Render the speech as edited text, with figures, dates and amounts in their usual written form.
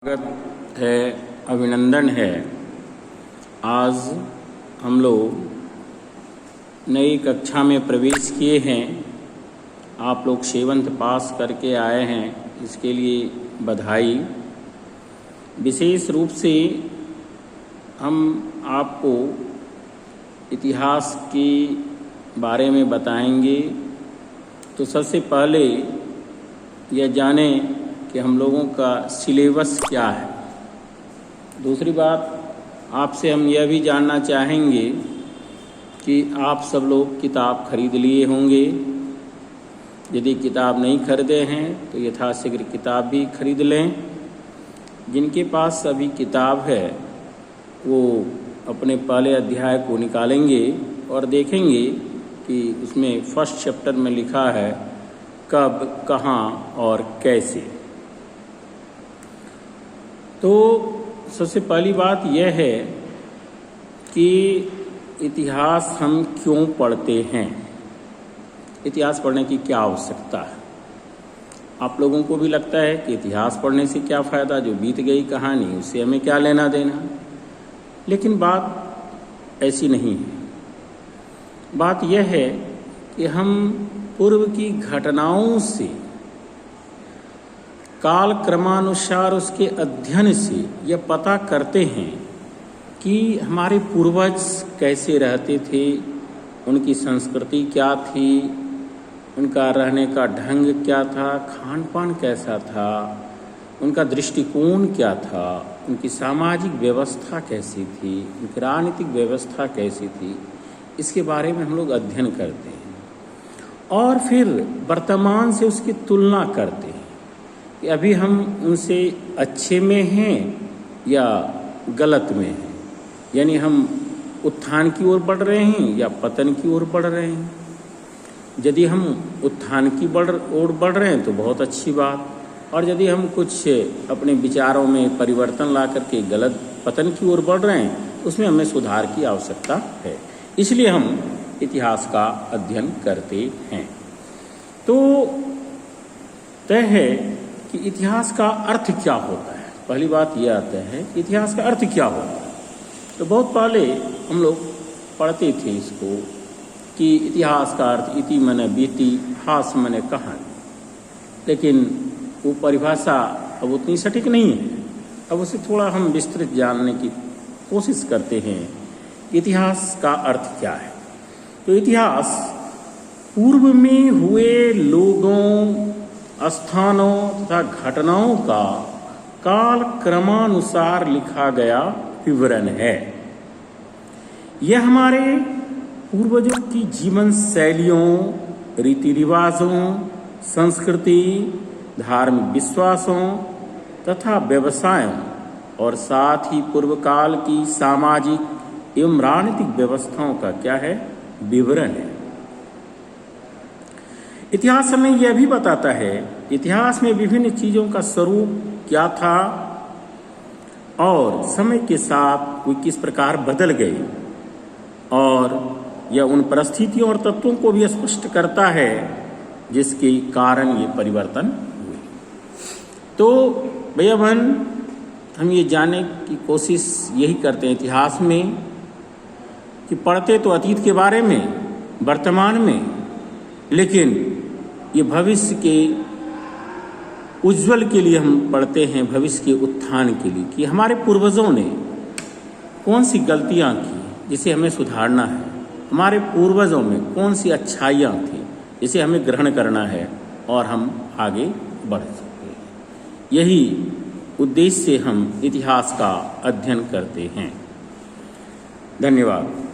स्वागत है, अभिनंदन है। आज हम लोग नई कक्षा में प्रवेश किए हैं। आप लोग 7th पास करके आए हैं, इसके लिए बधाई। विशेष रूप से हम आपको इतिहास के बारे में बताएंगे। तो सबसे पहले यह जानें कि हम लोगों का सिलेबस क्या है। दूसरी बात, आपसे हम यह भी जानना चाहेंगे कि आप सब लोग किताब खरीद लिए होंगे। यदि किताब नहीं खरीदे हैं तो यथाशीघ्र किताब भी खरीद लें। जिनके पास अभी किताब है वो अपने पहले अध्याय को निकालेंगे और देखेंगे कि उसमें फर्स्ट चैप्टर में लिखा है कब, कहाँ और कैसे। तो सबसे पहली बात यह है कि इतिहास हम क्यों पढ़ते हैं, इतिहास पढ़ने की क्या आवश्यकता है। आप लोगों को भी लगता है कि इतिहास पढ़ने से क्या फ़ायदा, जो बीत गई कहानी उससे हमें क्या लेना देना। लेकिन बात ऐसी नहीं है। बात यह है कि हम पूर्व की घटनाओं से काल क्रमानुसार उसके अध्ययन से यह पता करते हैं कि हमारे पूर्वज कैसे रहते थे, उनकी संस्कृति क्या थी, उनका रहने का ढंग क्या था, खान पान कैसा था, उनका दृष्टिकोण क्या था, उनकी सामाजिक व्यवस्था कैसी थी, उनकी राजनीतिक व्यवस्था कैसी थी। इसके बारे में हम लोग अध्ययन करते हैं और फिर वर्तमान से उसकी तुलना करते हैं कि अभी हम उनसे अच्छे में हैं या गलत में हैं। यानी हम उत्थान की ओर बढ़ रहे हैं या पतन की ओर बढ़ रहे हैं। यदि हम उत्थान की ओर बढ़ रहे हैं तो बहुत अच्छी बात, और यदि हम कुछ अपने विचारों में परिवर्तन ला करके गलत पतन की ओर बढ़ रहे हैं तो उसमें हमें सुधार की आवश्यकता है। इसलिए हम इतिहास का अध्ययन करते हैं। तो तय है कि इतिहास का अर्थ क्या होता है। पहली बात यह आता है कि इतिहास का अर्थ क्या होता है। तो बहुत पहले हम लोग पढ़ते थे इसको कि इतिहास का अर्थ इति माने बीती, हास माने कहानी। लेकिन वो परिभाषा अब उतनी सटीक नहीं है। अब उसे थोड़ा हम विस्तृत जानने की कोशिश करते हैं। इतिहास का अर्थ क्या है। तो इतिहास पूर्व में हुए लोगों, स्थानों तथा घटनाओं का काल क्रमानुसार लिखा गया विवरण है। यह हमारे पूर्वजों की जीवन शैलियों, रीति रिवाजों, संस्कृति, धार्मिक विश्वासों तथा व्यवसायों और साथ ही पूर्व काल की सामाजिक एवं राजनीतिक व्यवस्थाओं का क्या है, विवरण है। इतिहास हमें यह भी बताता है इतिहास में विभिन्न चीज़ों का स्वरूप क्या था और समय के साथ वे किस प्रकार बदल गए, और यह उन परिस्थितियों और तत्वों को भी स्पष्ट करता है जिसके कारण ये परिवर्तन हुए। तो भैया बहन, हम ये जानने की कोशिश यही करते हैं इतिहास में कि पढ़ते तो अतीत के बारे में, वर्तमान में, लेकिन ये भविष्य के उज्जवल के लिए हम पढ़ते हैं, भविष्य के उत्थान के लिए कि हमारे पूर्वजों ने कौन सी गलतियां की जिसे हमें सुधारना है, हमारे पूर्वजों में कौन सी अच्छाइयां थी जिसे हमें ग्रहण करना है और हम आगे बढ़ सकते हैं। यही उद्देश्य से हम इतिहास का अध्ययन करते हैं। धन्यवाद।